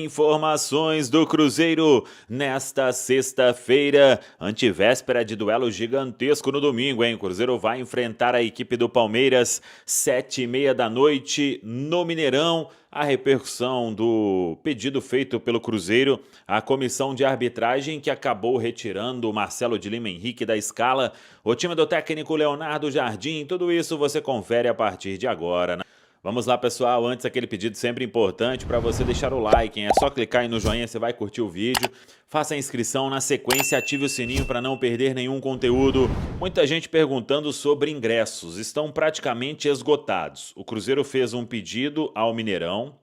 Informações do Cruzeiro nesta sexta-feira, antevéspera de duelo gigantesco no domingo, hein? O Cruzeiro vai enfrentar a equipe do Palmeiras, 7h30 da noite, no Mineirão. A repercussão do pedido feito pelo Cruzeiro, a comissão de arbitragem que acabou retirando o Marcelo de Lima Henrique da escala, o time do técnico Leonardo Jardim, tudo isso você confere a partir de agora, né? Vamos lá, pessoal, antes aquele pedido sempre importante para você deixar o like, hein? É só clicar aí no joinha, você vai curtir o vídeo, faça a inscrição, na sequência ative o sininho para não perder nenhum conteúdo. Muita gente perguntando sobre ingressos, estão praticamente esgotados. O Cruzeiro fez um pedido ao Mineirão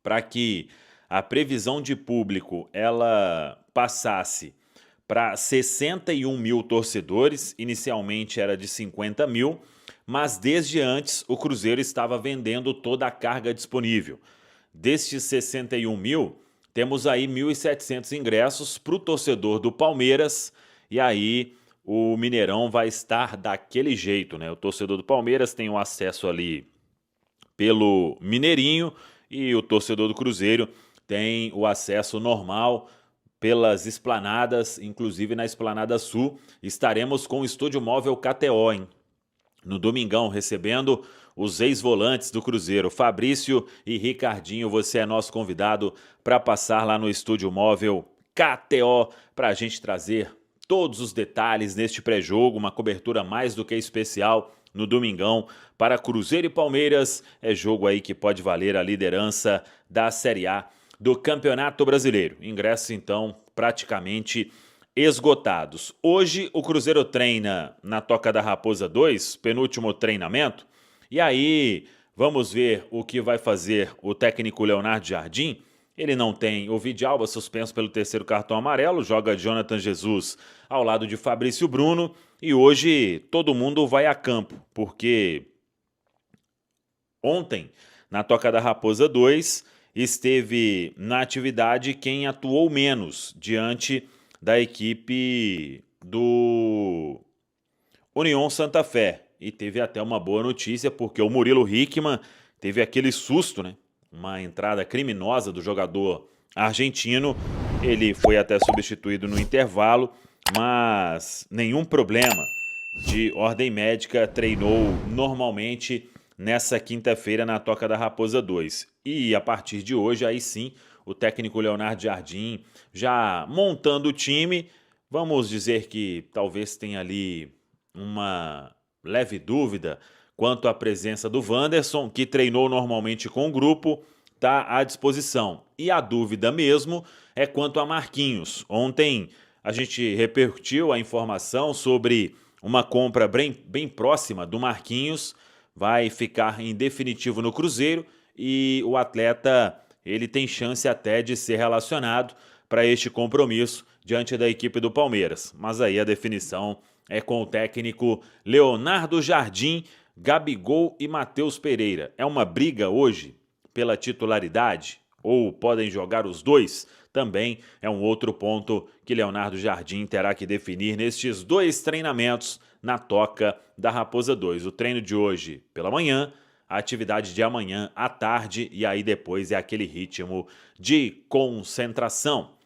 para que a previsão de público ela passasse para 61 mil torcedores, inicialmente era de 50 mil, mas desde antes o Cruzeiro estava vendendo toda a carga disponível. Destes 61 mil, temos aí 1.700 ingressos para o torcedor do Palmeiras, e aí o Mineirão vai estar daquele jeito, né? O torcedor do Palmeiras tem o acesso ali pelo Mineirinho e o torcedor do Cruzeiro tem o acesso normal pelas esplanadas, inclusive na Esplanada Sul. Estaremos com o estúdio móvel KTO, hein? No domingão, recebendo os ex-volantes do Cruzeiro, Fabrício e Ricardinho. Você é nosso convidado para passar lá no estúdio móvel KTO para a gente trazer todos os detalhes neste pré-jogo, uma cobertura mais do que especial no domingão para Cruzeiro e Palmeiras. É jogo aí que pode valer a liderança da Série A do Campeonato Brasileiro. Ingressos, então, praticamente esgotados. Hoje o Cruzeiro treina na Toca da Raposa 2, penúltimo treinamento, e aí vamos ver o que vai fazer o técnico Leonardo Jardim. Ele não tem o Vidalba, suspenso pelo terceiro cartão amarelo, joga Jonathan Jesus ao lado de Fabrício Bruno, e hoje todo mundo vai a campo, porque ontem, na Toca da Raposa 2, esteve na atividade quem atuou menos diante da equipe do União Santa Fé. E teve até uma boa notícia, porque o Murilo Hickman teve aquele susto, né? Uma entrada criminosa do jogador argentino. Ele foi até substituído no intervalo, mas nenhum problema de ordem médica, treinou normalmente nessa quinta-feira na Toca da Raposa 2. E a partir de hoje, aí sim, o técnico Leonardo Jardim já montando o time. Vamos dizer que talvez tenha ali uma leve dúvida quanto à presença do Wanderson, que treinou normalmente com o grupo, está à disposição. E a dúvida mesmo é quanto a Marquinhos. Ontem a gente repercutiu a informação sobre uma compra bem próxima do Marquinhos, vai ficar em definitivo no Cruzeiro, e o atleta ele tem chance até de ser relacionado para este compromisso diante da equipe do Palmeiras. Mas aí a definição é com o técnico Leonardo Jardim, Gabigol e Matheus Pereira. É uma briga hoje pela titularidade? Ou podem jogar os dois? Também é um outro ponto que Leonardo Jardim terá que definir nestes dois treinamentos na Toca da Raposa 2. O treino de hoje pela manhã, a atividade de amanhã à tarde, e aí depois é aquele ritmo de concentração.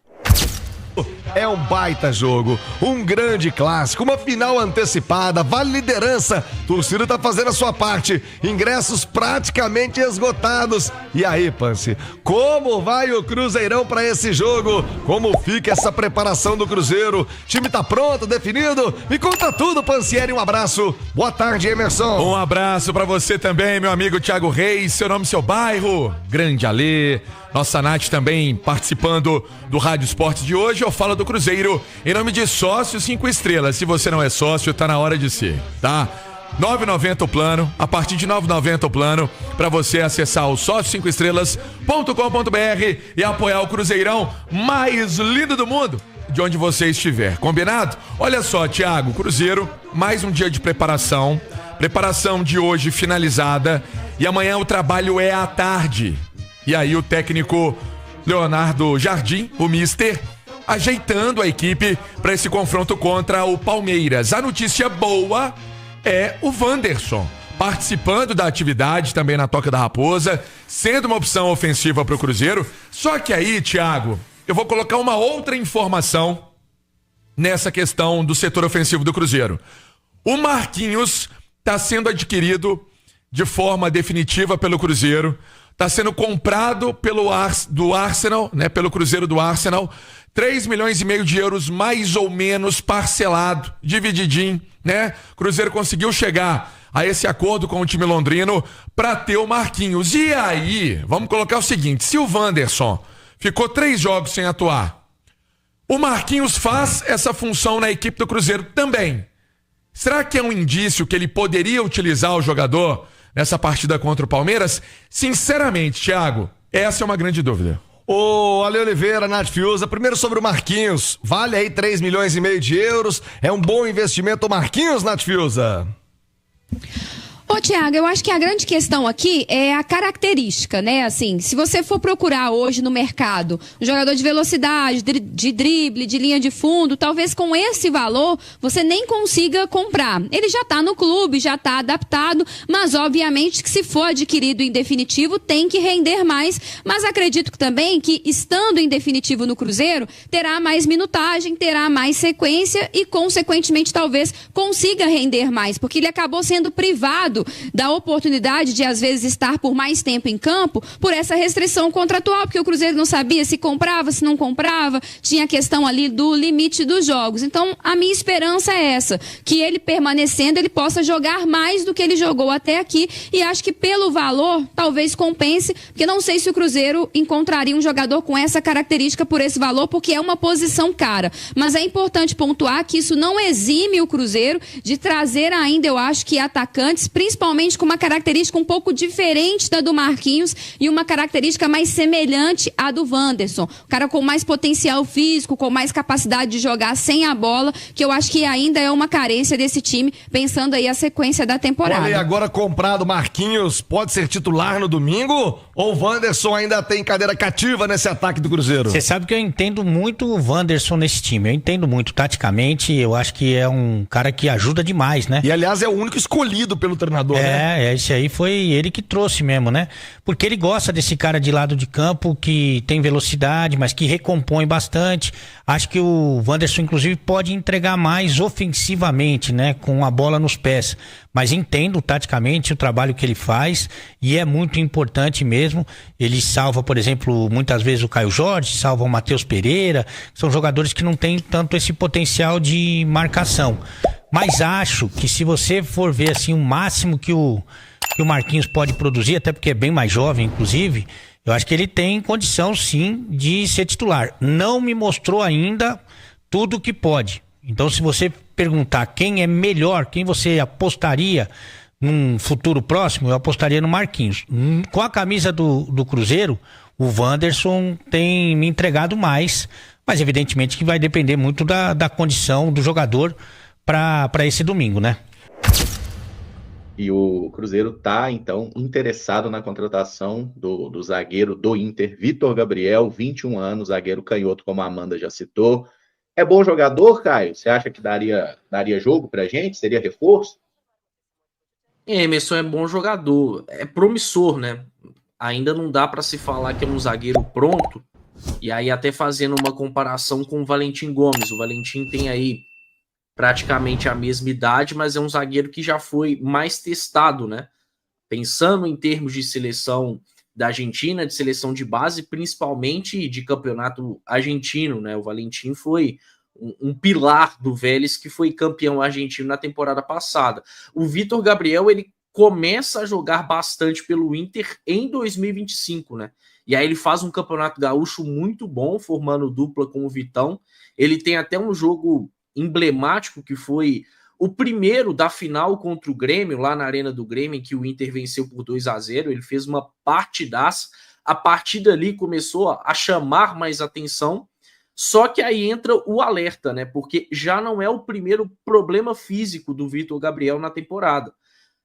É um baita jogo, um grande clássico, uma final antecipada, vale liderança. Torcida tá fazendo a sua parte, ingressos praticamente esgotados. E aí, Pansi, como vai o Cruzeirão para esse jogo? Como fica essa preparação do Cruzeiro? Time tá pronto, definido? Me conta tudo, Pansieri, um abraço. Boa tarde, Emerson. Um abraço para você também, meu amigo Thiago Reis, seu nome, seu bairro, Grande Alê. Nossa Nath também participando do Rádio Esporte de hoje. Eu falo do Cruzeiro em nome de Sócio 5 Estrelas. Se você não é sócio, tá na hora de ser, tá? 9,90 o plano, a partir de 9,90 o plano, para você acessar o sócio5estrelas.com.br e apoiar o Cruzeirão mais lindo do mundo, de onde você estiver, combinado? Olha só, Thiago, Cruzeiro, mais um dia de preparação de hoje finalizada, e amanhã o trabalho é à tarde. E aí o técnico Leonardo Jardim, o mister, ajeitando a equipe para esse confronto contra o Palmeiras. A notícia boa é o Wanderson. participando da atividade também na Toca da Raposa, sendo uma opção ofensiva para o Cruzeiro. Só que aí, Thiago, eu vou colocar uma outra informação nessa questão do setor ofensivo do Cruzeiro. O Marquinhos está sendo adquirido de forma definitiva pelo Cruzeiro, está sendo comprado do Arsenal, né, pelo Cruzeiro do Arsenal, 3,5 milhões de euros mais ou menos parcelado, divididinho, né? Cruzeiro conseguiu chegar a esse acordo com o time londrino para ter o Marquinhos. E aí, vamos colocar o seguinte, se o Wanderson ficou 3 jogos sem atuar, o Marquinhos faz essa função na equipe do Cruzeiro também. Será que é um indício que ele poderia utilizar o jogador nessa partida contra o Palmeiras? Sinceramente, Thiago, essa é uma grande dúvida. Ô, Ale Oliveira, Nath Fiuza, primeiro sobre o Marquinhos. Vale aí 3,5 milhões de euros. É um bom investimento o Marquinhos, Nath Fiuza? Ô, Thiago, eu acho que a grande questão aqui é a característica, né? Assim, se você for procurar hoje no mercado um jogador de velocidade, de drible, de linha de fundo, talvez com esse valor você nem consiga comprar. Ele já tá no clube, já tá adaptado, mas obviamente que se for adquirido em definitivo tem que render mais. Mas acredito também que estando em definitivo no Cruzeiro, terá mais minutagem, terá mais sequência e consequentemente talvez consiga render mais, porque ele acabou sendo privado da oportunidade de às vezes estar por mais tempo em campo por essa restrição contratual, porque o Cruzeiro não sabia se comprava, se não comprava, tinha a questão ali do limite dos jogos. Então a minha esperança é essa, que ele permanecendo, ele possa jogar mais do que ele jogou até aqui, e acho que pelo valor talvez compense, porque não sei se o Cruzeiro encontraria um jogador com essa característica por esse valor, porque é uma posição cara, mas é importante pontuar que isso não exime o Cruzeiro de trazer ainda, eu acho que atacantes, principalmente com uma característica um pouco diferente da do Marquinhos e uma característica mais semelhante à do Wanderson. O cara com mais potencial físico, com mais capacidade de jogar sem a bola, que eu acho que ainda é uma carência desse time, pensando aí a sequência da temporada. Olha, agora comprado Marquinhos, pode ser titular no domingo? Ou o Wanderson ainda tem cadeira cativa nesse ataque do Cruzeiro? Você sabe que eu entendo muito o Wanderson nesse time, eu entendo muito taticamente, eu acho que é um cara que ajuda demais, né? E aliás é o único escolhido pelo treinador, né? Esse aí foi ele que trouxe mesmo, né? Porque ele gosta desse cara de lado de campo que tem velocidade, mas que recompõe bastante. Acho que o Wanderson, inclusive, pode entregar mais ofensivamente, né? Com a bola nos pés. Mas entendo taticamente o trabalho que ele faz e é muito importante mesmo. Ele salva, por exemplo, muitas vezes o Caio Jorge, salva o Matheus Pereira. São jogadores que não têm tanto esse potencial de marcação. Mas acho que se você for ver assim o máximo que o Marquinhos pode produzir, até porque é bem mais jovem, inclusive, eu acho que ele tem condição sim de ser titular. Não me mostrou ainda tudo o que pode. Então, se você perguntar quem é melhor, quem você apostaria num futuro próximo, eu apostaria no Marquinhos. Com a camisa do Cruzeiro, o Wanderson tem me entregado mais, mas evidentemente que vai depender muito da condição do jogador para esse domingo, né? E o Cruzeiro está, então, interessado na contratação do zagueiro do Inter, Vitor Gabriel, 21 anos, zagueiro canhoto, como a Amanda já citou. É bom jogador, Caio? Você acha que daria jogo pra gente? Seria reforço? Emerson é bom jogador, é promissor, né? Ainda não dá para se falar que é um zagueiro pronto, e aí até fazendo uma comparação com o Valentim Gomes. O Valentim tem aí praticamente a mesma idade, mas é um zagueiro que já foi mais testado, né? Pensando em termos de seleção da Argentina, de seleção de base, principalmente de campeonato argentino, né? O Valentim foi um pilar do Vélez, que foi campeão argentino na temporada passada. O Vitor Gabriel, ele começa a jogar bastante pelo Inter em 2025, né? E aí ele faz um campeonato gaúcho muito bom, formando dupla com o Vitão. Ele tem até um jogo emblemático que foi o primeiro da final contra o Grêmio, lá na Arena do Grêmio, em que o Inter venceu por 2-0. Ele fez uma partidaça. A partir dali começou a chamar mais atenção, só que aí entra o alerta, né? Porque já não é o primeiro problema físico do Vitor Gabriel na temporada.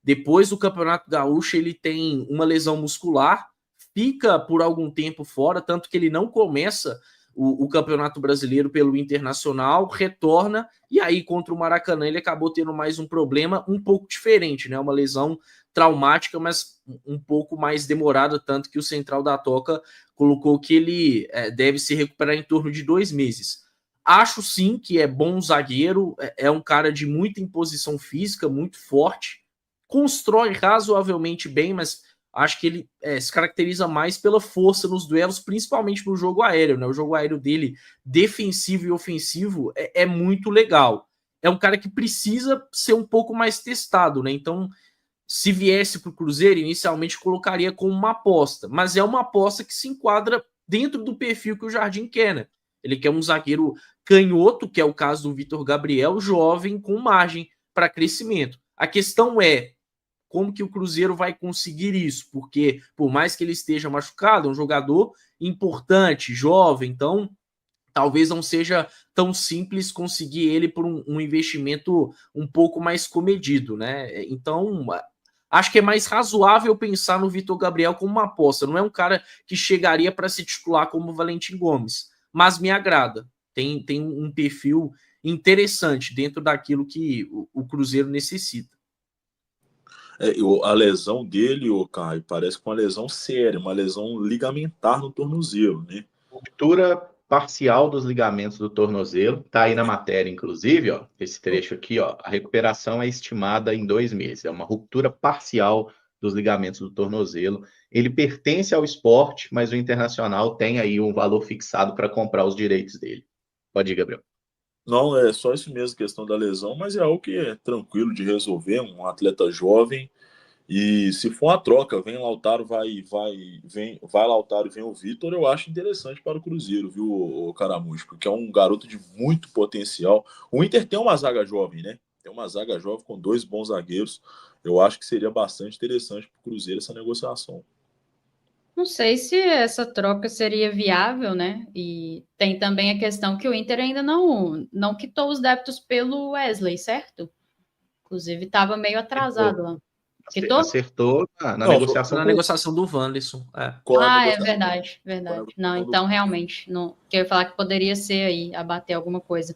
Depois do Campeonato Gaúcho, ele tem uma lesão muscular, fica por algum tempo fora, tanto que ele não começa o Campeonato Brasileiro pelo Internacional, retorna, e aí contra o Maracanã ele acabou tendo mais um problema um pouco diferente, né? Uma lesão traumática, mas um pouco mais demorada, tanto que o Central da Toca colocou que ele deve se recuperar em torno de 2 meses. Acho sim que é bom zagueiro, é um cara de muita imposição física, muito forte, constrói razoavelmente bem, mas acho que ele se caracteriza mais pela força nos duelos, principalmente no jogo aéreo, né? O jogo aéreo dele, defensivo e ofensivo, é muito legal. É um cara que precisa ser um pouco mais testado, né? Então, se viesse para o Cruzeiro, inicialmente colocaria como uma aposta, mas é uma aposta que se enquadra dentro do perfil que o Jardim quer, né? Ele quer um zagueiro canhoto, que é o caso do Vitor Gabriel, jovem, com margem para crescimento. A questão é como que o Cruzeiro vai conseguir isso, porque por mais que ele esteja machucado, é um jogador importante, jovem, então talvez não seja tão simples conseguir ele por um investimento um pouco mais comedido, né? Então, acho que é mais razoável pensar no Vitor Gabriel como uma aposta. Não é um cara que chegaria para se titular como o Valentim Gomes, mas me agrada. Tem um perfil interessante dentro daquilo que o Cruzeiro necessita. A lesão dele, Caio, parece com uma lesão séria, uma lesão ligamentar no tornozelo, né? Ruptura parcial dos ligamentos do tornozelo, tá aí na matéria, inclusive, ó, esse trecho aqui, ó, a recuperação é estimada em 2 meses, é uma ruptura parcial dos ligamentos do tornozelo. Ele pertence ao esporte, mas o Internacional tem aí um valor fixado para comprar os direitos dele. Pode ir, Gabriel. Não, é só isso mesmo, questão da lesão, mas é algo que é tranquilo de resolver, um atleta jovem, e se for uma troca, vem Lautaro, vai Lautaro e vem o Vitor, eu acho interessante para o Cruzeiro, viu, o Caramujo, porque é um garoto de muito potencial. O Inter tem uma zaga jovem, né? Tem uma zaga jovem com 2 bons zagueiros, eu acho que seria bastante interessante para o Cruzeiro essa negociação. Não sei se essa troca seria viável, né? E tem também a questão que o Inter ainda não quitou os débitos pelo Wesley, certo? Inclusive estava meio atrasado lá. Quitou? Acertou na negociação. Na negociação do Wanderson. É verdade. Não, então realmente, não, que eu ia falar que poderia ser aí, abater alguma coisa.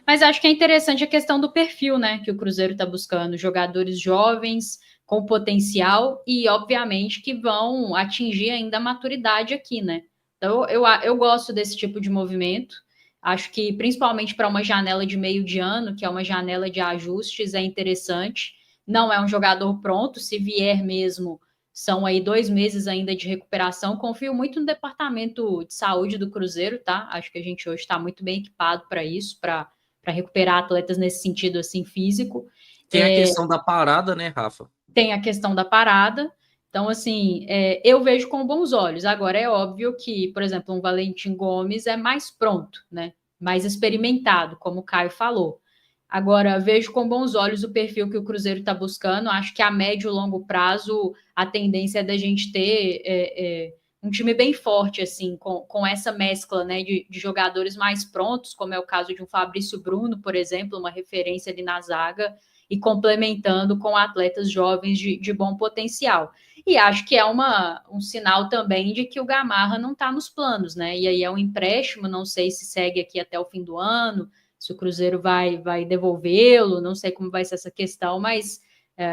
Mas acho que é interessante a questão do perfil, né? Que o Cruzeiro está buscando. Jogadores jovens, com potencial e, obviamente, que vão atingir ainda a maturidade aqui, né? Então, eu gosto desse tipo de movimento. Acho que, principalmente para uma janela de meio de ano, que é uma janela de ajustes, é interessante. Não é um jogador pronto, se vier mesmo, são aí 2 meses ainda de recuperação. Confio muito no departamento de saúde do Cruzeiro, tá? Acho que a gente hoje está muito bem equipado para isso, para recuperar atletas nesse sentido, assim, físico. Tem a questão da parada, né, Rafa? Tem a questão da parada. Então, assim, eu vejo com bons olhos. Agora, é óbvio que, por exemplo, um Valentim Gomes é mais pronto, né? Mais experimentado, como o Caio falou. Agora, vejo com bons olhos o perfil que o Cruzeiro está buscando. Acho que a médio e longo prazo, a tendência é da gente ter um time bem forte, assim, com essa mescla, né, de jogadores mais prontos, como é o caso de um Fabrício Bruno, por exemplo, uma referência ali na zaga, e complementando com atletas jovens de bom potencial. E acho que é um sinal também de que o Gamarra não está nos planos, né? E aí é um empréstimo, não sei se segue aqui até o fim do ano, se o Cruzeiro vai devolvê-lo, não sei como vai ser essa questão, mas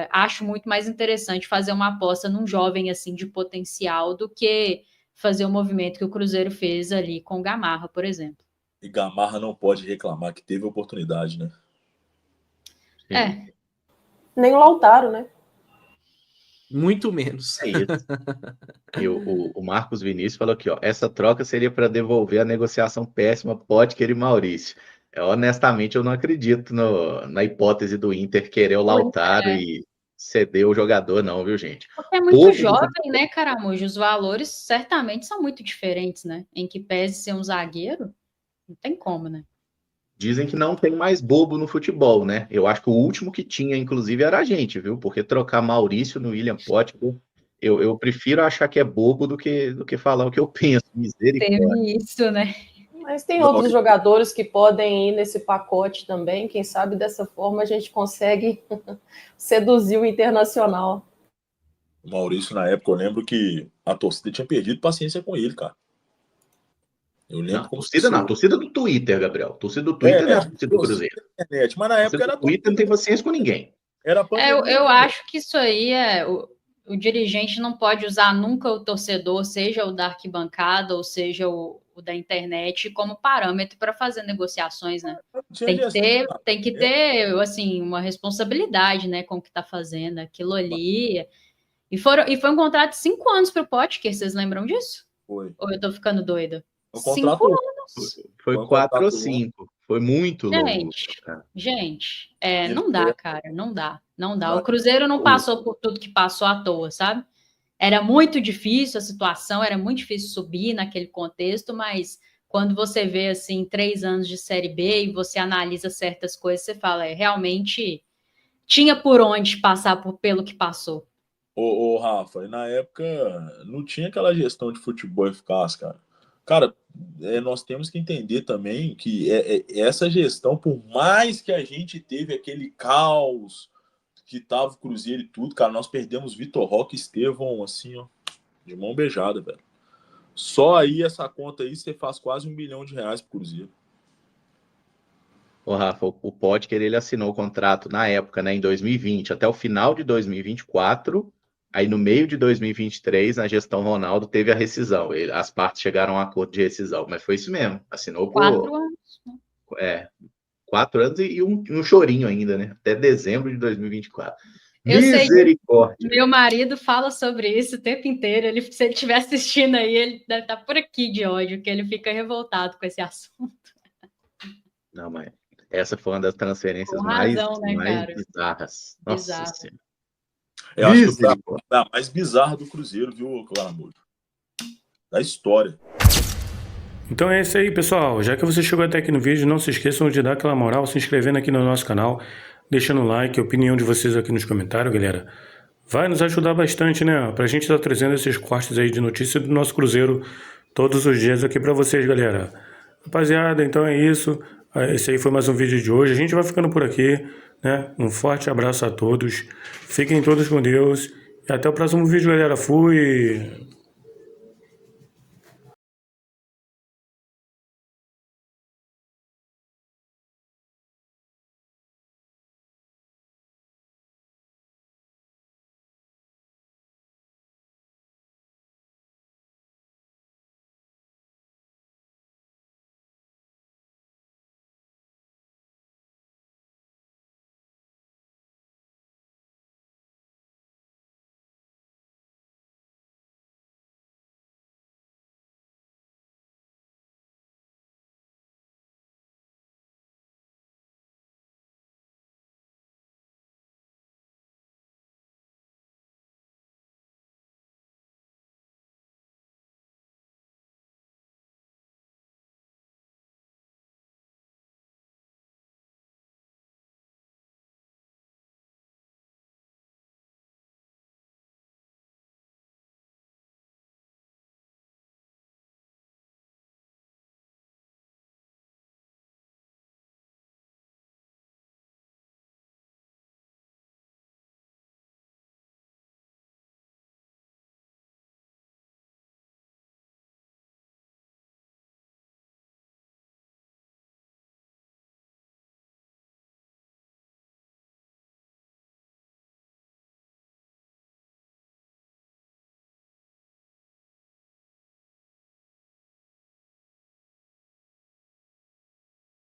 acho muito mais interessante fazer uma aposta num jovem assim de potencial do que fazer o movimento que o Cruzeiro fez ali com o Gamarra, por exemplo. E Gamarra não pode reclamar que teve oportunidade, né? Sim. Nem o Lautaro, né? Muito menos. É isso. E o Marcos Vinícius falou aqui, ó, essa troca seria para devolver a negociação péssima Potker e Maurício. Honestamente, eu não acredito na hipótese do Inter querer o Lautaro e ceder o jogador, não, viu, gente? Porque é muito jovem, né, Caramujo? Os valores certamente são muito diferentes, né? Em que pese ser um zagueiro, não tem como, né? Dizem que não tem mais bobo no futebol, né? Eu acho que o último que tinha, inclusive, era a gente, viu? Porque trocar Maurício no William Potker, eu prefiro achar que é bobo do que falar o que eu penso. Misericórdia. Teve isso, né? Mas tem outros jogadores que podem ir nesse pacote também. Quem sabe dessa forma a gente consegue seduzir o Internacional. O Maurício, na época, eu lembro que a torcida tinha perdido paciência com ele, cara. Eu lembro como torcida não, torcida do Twitter, Gabriel. Torcida do Twitter não é a torcida do Cruzeiro. Internet, mas na época era o Twitter não tem paciência com ninguém. Era eu acho que isso aí o dirigente não pode usar nunca o torcedor, seja o da arquibancada ou seja o da internet, como parâmetro para fazer negociações, né? Tem que ter assim, uma responsabilidade, né, com o que está fazendo, aquilo ali. E foi um contrato de 5 anos para o Potker, vocês lembram disso? Foi. Ou eu tô ficando doida? O contrato 5 anos. Foi 4 ou 5. Foi muito longo. Gente, não dá, cara, não dá. O Cruzeiro não passou por tudo que passou à toa, sabe? Era muito difícil a situação, era muito difícil subir naquele contexto, mas quando você vê, assim, 3 anos de Série B e você analisa certas coisas, você fala, realmente tinha por onde passar pelo que passou. Ô, Rafa, na época não tinha aquela gestão de futebol eficaz, cara. Cara, nós temos que entender também que essa gestão, por mais que a gente teve aquele caos que tava o Cruzeiro e tudo, cara, nós perdemos Vitor Roque e Estevão, assim, ó, de mão beijada, velho. Só aí, essa conta aí, você faz quase R$1 bilhão pro Cruzeiro. Ô, Rafa, o Potker, ele assinou o contrato na época, né, em 2020, até o final de 2024, aí no meio de 2023, na gestão Ronaldo, teve a rescisão. As partes chegaram a um acordo de rescisão, mas foi isso mesmo, assinou por... 4 anos. 4 anos e um chorinho ainda, né? Até dezembro de 2024. Eu Misericórdia. Sei, meu marido fala sobre isso o tempo inteiro. Se ele estiver assistindo aí, ele deve estar por aqui de ódio, que ele fica revoltado com esse assunto. Não, mas essa foi uma das transferências mais bizarras. Nossa Senhora. Eu acho que a mais bizarra do Cruzeiro, viu, Clarambojo? Da história. Então é isso aí, pessoal. Já que você chegou até aqui no vídeo, não se esqueçam de dar aquela moral, se inscrevendo aqui no nosso canal, deixando o like, a opinião de vocês aqui nos comentários, galera. Vai nos ajudar bastante, né? Pra gente estar trazendo esses cortes aí de notícia do nosso Cruzeiro todos os dias aqui pra vocês, galera. Rapaziada, então é isso. Esse aí foi mais um vídeo de hoje. A gente vai ficando por aqui, né? Um forte abraço a todos. Fiquem todos com Deus. E até o próximo vídeo, galera. Fui!